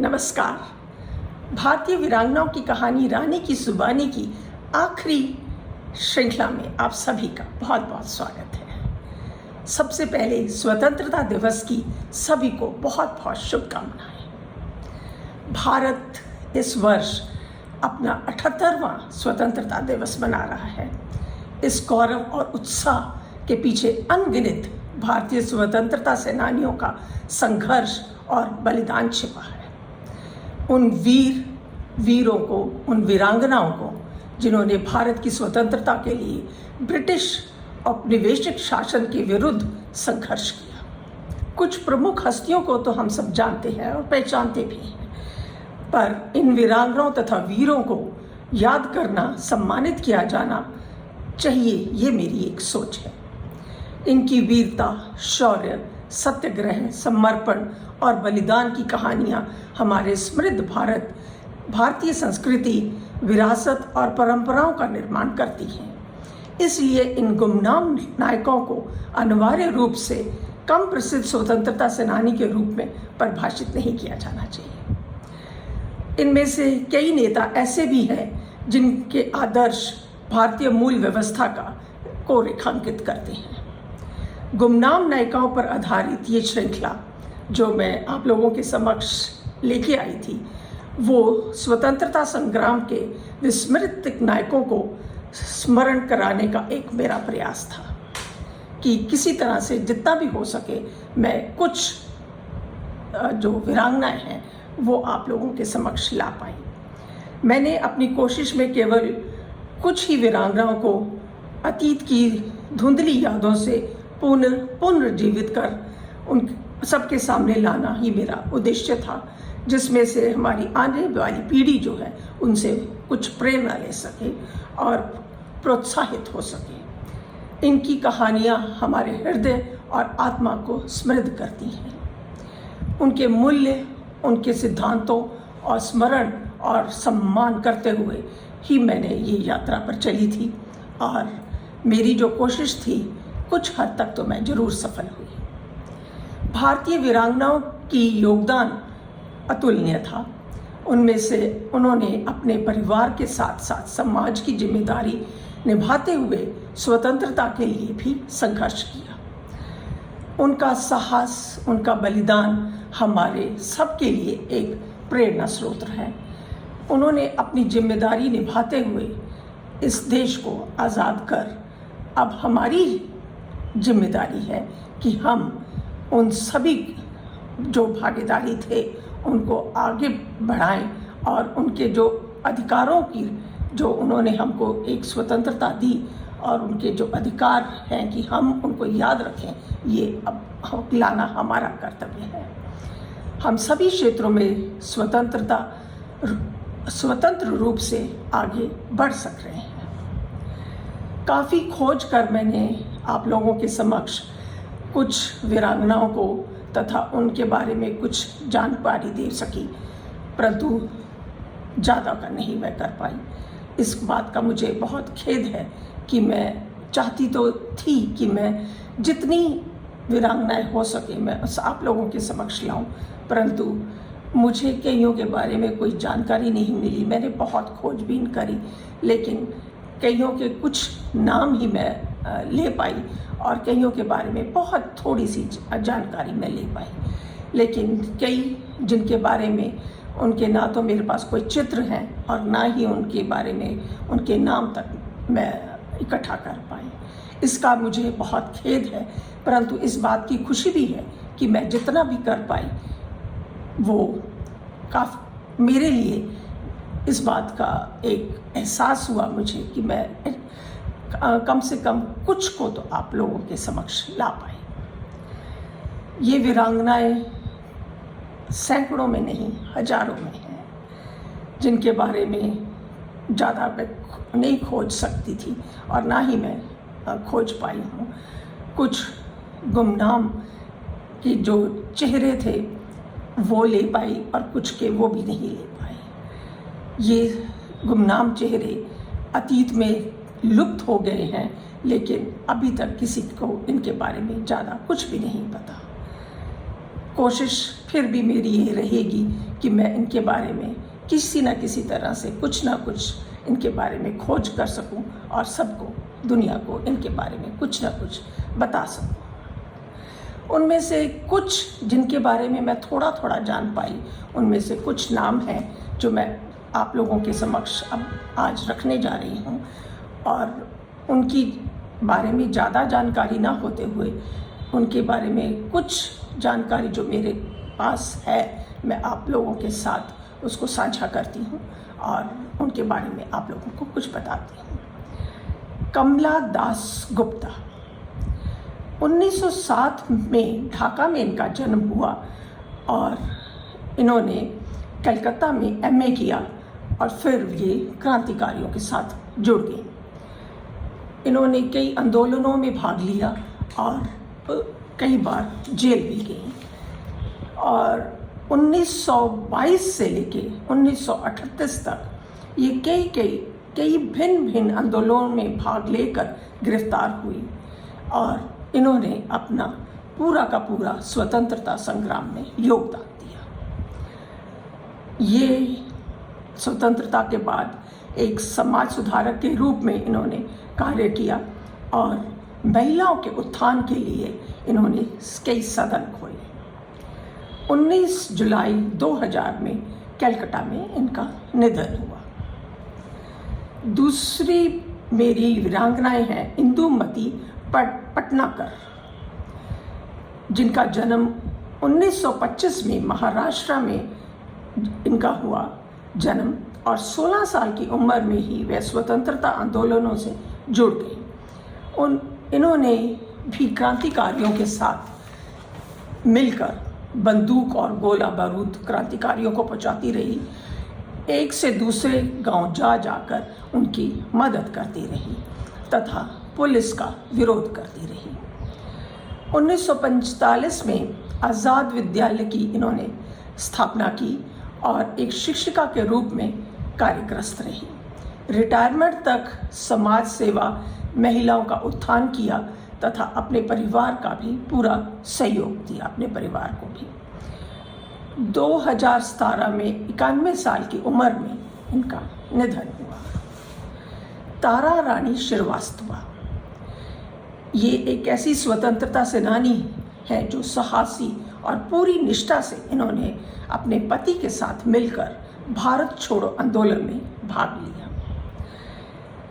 नमस्कार। भारतीय वीरांगनाओं की कहानी रानी की जुबानी की आखिरी श्रृंखला में आप सभी का बहुत बहुत स्वागत है। सबसे पहले स्वतंत्रता दिवस की सभी को बहुत बहुत शुभकामनाएं। भारत इस वर्ष अपना 78वां स्वतंत्रता दिवस मना रहा है। इस गौरव और उत्साह के पीछे अनगिनत भारतीय स्वतंत्रता सेनानियों का संघर्ष और बलिदान छिपा है। उन वीरों को, उन वीरांगनाओं को जिन्होंने भारत की स्वतंत्रता के लिए ब्रिटिश औपनिवेशिक शासन के विरुद्ध संघर्ष किया। कुछ प्रमुख हस्तियों को तो हम सब जानते हैं और पहचानते भी हैं, पर इन वीरांगनाओं तथा वीरों को याद करना, सम्मानित किया जाना चाहिए, ये मेरी एक सोच है। इनकी वीरता, शौर्य, सत्याग्रह, समर्पण और बलिदान की कहानियाँ हमारे समृद्ध भारतीय संस्कृति, विरासत और परंपराओं का निर्माण करती हैं। इसलिए इन गुमनाम नायकों को अनिवार्य रूप से कम प्रसिद्ध स्वतंत्रता सेनानी के रूप में परिभाषित नहीं किया जाना चाहिए। इनमें से कई नेता ऐसे भी हैं जिनके आदर्श भारतीय मूल व्यवस्था को रेखांकित करते हैं। गुमनाम नायिकाओं पर आधारित ये श्रृंखला जो मैं आप लोगों के समक्ष लेके आई थी, वो स्वतंत्रता संग्राम के विस्मृत नायकों को स्मरण कराने का एक मेरा प्रयास था कि किसी तरह से जितना भी हो सके मैं कुछ जो वीरांगनाएं हैं वो आप लोगों के समक्ष ला पाई। मैंने अपनी कोशिश में केवल कुछ ही वीरांगनाओं को अतीत की धुंधली यादों से पुनर्जीवित कर उन सबके सामने लाना ही मेरा उद्देश्य था, जिसमें से हमारी आने वाली पीढ़ी जो है उनसे कुछ प्रेरणा ले सके और प्रोत्साहित हो सके। इनकी कहानियाँ हमारे हृदय और आत्मा को समृद्ध करती हैं। उनके मूल्य, उनके सिद्धांतों और स्मरण और सम्मान करते हुए ही मैंने ये यात्रा पर चली थी और मेरी जो कोशिश थी कुछ हद तक तो मैं जरूर सफल हुई। भारतीय वीरांगनाओं की योगदान अतुलनीय था। उनमें से उन्होंने अपने परिवार के साथ साथ समाज की जिम्मेदारी निभाते हुए स्वतंत्रता के लिए भी संघर्ष किया। उनका साहस, उनका बलिदान हमारे सबके लिए एक प्रेरणा स्रोत है। उन्होंने अपनी जिम्मेदारी निभाते हुए इस देश को आज़ाद कर अब हमारी जिम्मेदारी है कि हम उन सभी जो भागीदारी थे उनको आगे बढ़ाएं और उनके जो अधिकारों की जो उन्होंने हमको एक स्वतंत्रता दी और उनके जो अधिकार हैं कि हम उनको याद रखें, ये अब लाना हमारा कर्तव्य है। हम सभी क्षेत्रों में स्वतंत्र रूप से आगे बढ़ सक रहे हैं। काफ़ी खोज कर मैंने आप लोगों के समक्ष कुछ वीरांगनाओं को तथा उनके बारे में कुछ जानकारी दे सकी, परंतु ज़्यादा का नहीं मैं कर पाई। इस बात का मुझे बहुत खेद है कि मैं चाहती तो थी कि मैं जितनी वीरांगनाएं हो सके मैं आप लोगों के समक्ष लाऊं, परंतु मुझे कईयों के बारे में कोई जानकारी नहीं मिली। मैंने बहुत खोजबीन करी, लेकिन कईयों के कुछ नाम ही मैं ले पाई और कईयों के बारे में बहुत थोड़ी सी जानकारी मैं ले पाई। लेकिन कई जिनके बारे में उनके ना तो मेरे पास कोई चित्र हैं और ना ही उनके बारे में उनके नाम तक मैं इकट्ठा कर पाई। इसका मुझे बहुत खेद है, परंतु इस बात की खुशी भी है कि मैं जितना भी कर पाई वो काफ़ी मेरे लिए इस बात का एक एहसास हुआ मुझे कि मैं कम से कम कुछ को तो आप लोगों के समक्ष ला पाई। ये वीरांगनाएं सैकड़ों में नहीं, हजारों में हैं, जिनके बारे में ज़्यादा मैं नहीं खोज सकती थी और ना ही मैं खोज पाई हूँ। कुछ गुमनाम के जो चेहरे थे वो ले पाई और कुछ के वो भी नहीं ले पाई। ये गुमनाम चेहरे अतीत में लुप्त हो गए हैं, लेकिन अभी तक किसी को इनके बारे में ज़्यादा कुछ भी नहीं पता। कोशिश फिर भी मेरी ये रहेगी कि मैं इनके बारे में किसी न किसी तरह से कुछ ना कुछ इनके बारे में खोज कर सकूं और सबको, दुनिया को इनके बारे में कुछ ना कुछ बता सकूं। उनमें से कुछ जिनके बारे में मैं थोड़ा थोड़ा जान पाई, उनमें से कुछ नाम हैं जो मैं आप लोगों के समक्ष अब आज रखने जा रही हूँ। और उनकी बारे में ज़्यादा जानकारी ना होते हुए उनके बारे में कुछ जानकारी जो मेरे पास है, मैं आप लोगों के साथ उसको साझा करती हूँ और उनके बारे में आप लोगों को कुछ बताती हूँ। कमला दास गुप्ता, 1907 में ढाका में इनका जन्म हुआ और इन्होंने कलकत्ता में एमए किया और फिर ये क्रांतिकारियों के साथ जुड़ गई। इन्होंने कई आंदोलनों में भाग लिया और कई बार जेल भी गई और 1922 से लेके 1938 तक ये कई भिन्न भिन्न आंदोलनों में भाग लेकर गिरफ्तार हुई और इन्होंने अपना पूरा का पूरा स्वतंत्रता संग्राम में योगदान दिया। ये स्वतंत्रता के बाद एक समाज सुधारक के रूप में इन्होंने कार्य किया और महिलाओं के उत्थान के लिए इन्होंने कई सदन खोले। 19 जुलाई 2000 में कलकत्ता में इनका निधन हुआ। दूसरी मेरी वीरांगनाएं हैं इंदुमती पटनाकर, जिनका जन्म 1925 में महाराष्ट्र में इनका हुआ जन्म और 16 साल की उम्र में ही वे स्वतंत्रता आंदोलनों से जुड़ गई। इन्होंने भी क्रांतिकारियों के साथ मिलकर बंदूक और गोला बारूद क्रांतिकारियों को पहुंचाती रही, एक से दूसरे गांव जा जाकर उनकी मदद करती रही तथा पुलिस का विरोध करती रही। 1945 में आज़ाद विद्यालय की इन्होंने स्थापना की और एक शिक्षिका के रूप में कार्यग्रस्त रही। रिटायरमेंट तक समाज सेवा, महिलाओं का उत्थान किया तथा अपने परिवार का भी पूरा सहयोग दिया, अपने परिवार को भी। 2017 में 91 साल की उम्र में इनका निधन हुआ। तारा रानी श्रीवास्तवा, ये एक ऐसी स्वतंत्रता सेनानी है जो साहसी और पूरी निष्ठा से इन्होंने अपने पति के साथ मिलकर भारत छोड़ो आंदोलन में भाग लिया।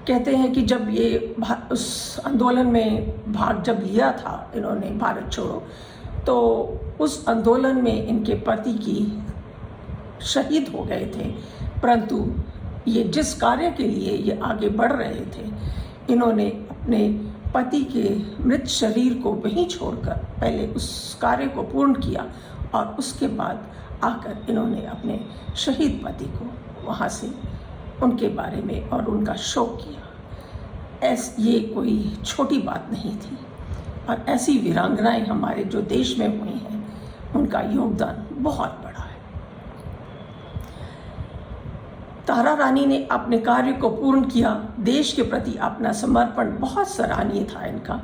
कहते हैं कि जब ये उस आंदोलन में भाग जब लिया था इन्होंने भारत छोड़ो, तो उस आंदोलन में इनके पति की शहीद हो गए थे, परंतु ये जिस कार्य के लिए ये आगे बढ़ रहे थे, इन्होंने अपने पति के मृत शरीर को वहीं छोड़कर पहले उस कार्य को पूर्ण किया और उसके बाद आकर इन्होंने अपने शहीद पति को वहाँ से उनके बारे में और उनका शोक किया। ये कोई छोटी बात नहीं थी और ऐसी वीरांगनाएं हमारे जो देश में हुई हैं, उनका योगदान बहुत बड़ा है। तारा रानी ने अपने कार्य को पूर्ण किया। देश के प्रति अपना समर्पण बहुत सराहनीय था इनका।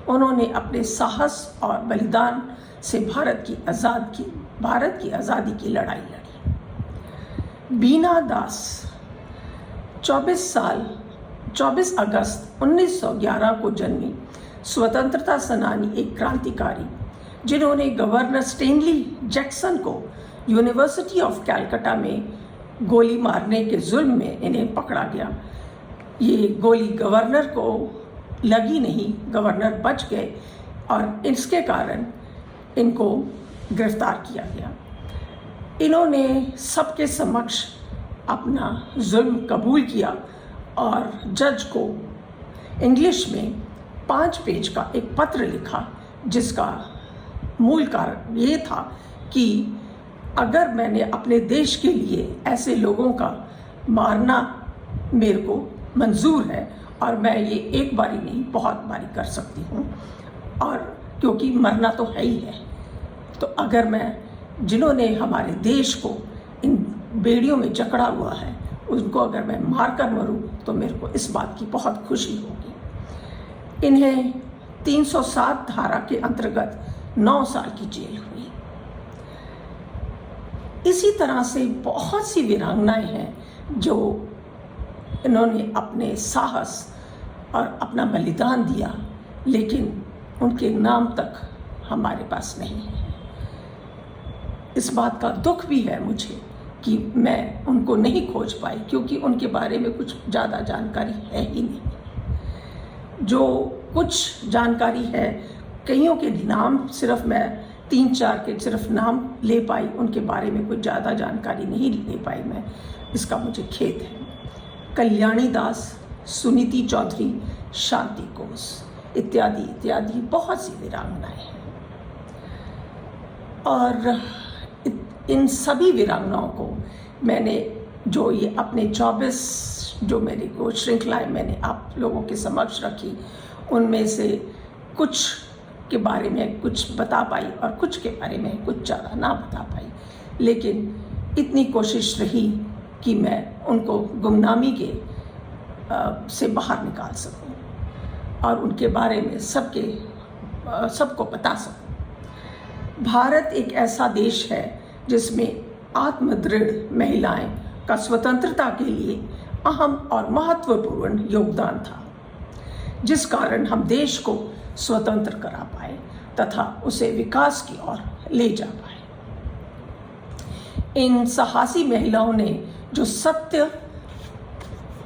उन्होंने अपने साहस और बलिदान से भारत की आज़ादी की लड़ाई लड़ी। बीना दास, 24 अगस्त 1911 को जन्मी स्वतंत्रता सेनानी, एक क्रांतिकारी जिन्होंने गवर्नर स्टैनली जैक्सन को यूनिवर्सिटी ऑफ कलकत्ता में गोली मारने के जुल्म में इन्हें पकड़ा गया। ये गोली गवर्नर को लगी नहीं, गवर्नर बच गए और इसके कारण इनको गिरफ्तार किया गया। इन्होंने सबके समक्ष अपना जुल्म कबूल किया और जज को इंग्लिश में 5 पेज का एक पत्र लिखा, जिसका मूल कारण ये था कि अगर मैंने अपने देश के लिए ऐसे लोगों का मारना मेरे को मंजूर है और मैं ये एक बारी नहीं बहुत बारी कर सकती हूँ, और क्योंकि मरना तो है ही है, तो अगर मैं जिन्होंने हमारे देश को इन बेड़ियों में जकड़ा हुआ है उनको अगर मैं मार कर मरूँ तो मेरे को इस बात की बहुत खुशी होगी। इन्हें 307 धारा के अंतर्गत 9 साल की जेल हुई। इसी तरह से बहुत सी वीरांगनाएं हैं जो इन्होंने अपने साहस और अपना बलिदान दिया, लेकिन उनके नाम तक हमारे पास नहीं है। इस बात का दुख भी है मुझे कि मैं उनको नहीं खोज पाई, क्योंकि उनके बारे में कुछ ज़्यादा जानकारी है ही नहीं। जो कुछ जानकारी है, कईयों के नाम सिर्फ मैं 3-4 के सिर्फ नाम ले पाई, उनके बारे में कुछ ज़्यादा जानकारी नहीं ले पाई मैं, इसका मुझे खेद है। कल्याणी दास, सुनीति चौधरी, शांति कोस इत्यादि इत्यादि बहुत सी वीरांगनाएं हैं। और इन सभी वीरांगनाओं को मैंने जो ये अपने 24 जो मेरी को श्रृंखलाएँ मैंने आप लोगों के समक्ष रखी, उनमें से कुछ के बारे में कुछ बता पाई और कुछ के बारे में कुछ ज़्यादा ना बता पाई, लेकिन इतनी कोशिश रही कि मैं उनको गुमनामी के से बाहर निकाल सकूं और उनके बारे में सबको बता सकूं। भारत एक ऐसा देश है जिसमें आत्मदृढ़ महिलाएं का स्वतंत्रता के लिए अहम और महत्वपूर्ण योगदान था, जिस कारण हम देश को स्वतंत्र करा पाए तथा उसे विकास की ओर ले जा पाए। इन साहसी महिलाओं ने जो सत्य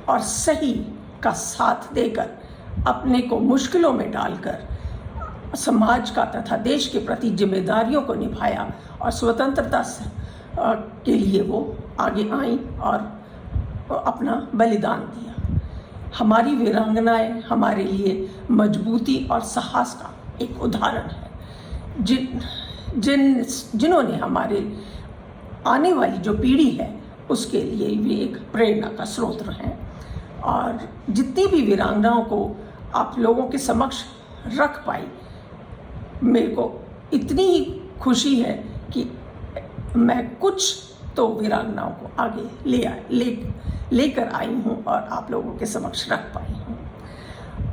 और सही का साथ देकर अपने को मुश्किलों में डालकर समाज का तथा देश के प्रति जिम्मेदारियों को निभाया और स्वतंत्रता के लिए वो आगे आई और अपना बलिदान दिया। हमारी वीरांगनाएं हमारे लिए मजबूती और साहस का एक उदाहरण है, जिन्होंने हमारे आने वाली जो पीढ़ी है उसके लिए भी एक प्रेरणा का स्रोत हैं। और जितनी भी वीरांगनाओं को आप लोगों के समक्ष रख पाई, मेरे को इतनी ही खुशी है कि मैं कुछ तो वीरांगनाओं को आगे लेकर आई हूँ और आप लोगों के समक्ष रख पाई हूँ।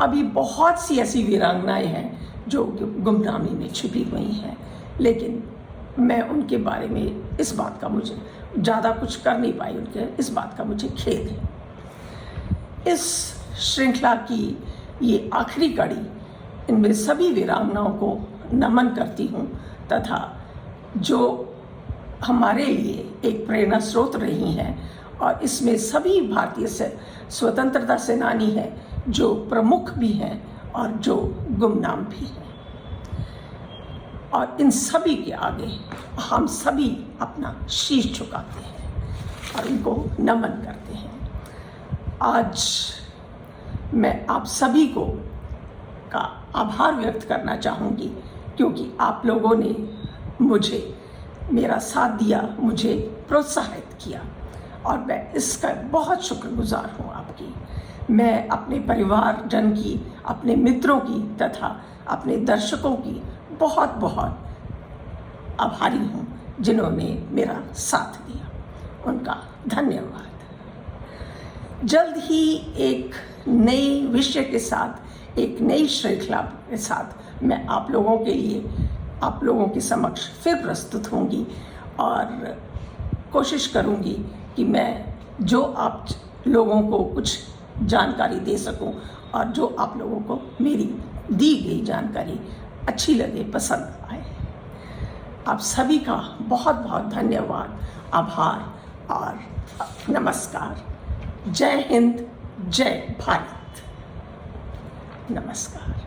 अभी बहुत सी ऐसी वीरांगनाएं हैं जो गुमनामी में छिपी हुई हैं, लेकिन मैं उनके बारे में इस बात का मुझे ज़्यादा कुछ कर नहीं पाई, इस बात का मुझे खेद है। इस श्रृंखला की ये आखिरी कड़ी, इनमें सभी वीरांगनाओं को नमन करती हूँ तथा जो हमारे लिए एक प्रेरणा स्रोत रही हैं, और इसमें सभी भारतीय स्वतंत्रता सेनानी हैं जो प्रमुख भी हैं और जो गुमनाम भी हैं, और इन सभी के आगे हम सभी अपना शीश झुकाते हैं और इनको नमन करते हैं। आज मैं आप सभी का आभार व्यक्त करना चाहूँगी, क्योंकि आप लोगों ने मुझे मेरा साथ दिया, मुझे प्रोत्साहित किया, और मैं इसका बहुत शुक्रगुजार हूँ आपकी। मैं अपने परिवारजन की, अपने मित्रों की तथा अपने दर्शकों की बहुत बहुत आभारी हूँ जिन्होंने मेरा साथ दिया। उनका धन्यवाद। जल्द ही एक नए विषय के साथ, एक नई श्रृंखला के साथ मैं आप लोगों के लिए, आप लोगों के समक्ष फिर प्रस्तुत होंगी, और कोशिश करूंगी कि मैं जो आप लोगों को कुछ जानकारी दे सकूं, और जो आप लोगों को मेरी दी गई जानकारी अच्छी लगे, पसंद आए। आप सभी का बहुत बहुत धन्यवाद, आभार और नमस्कार। जय हिंद, जय भारत। नमस्कार।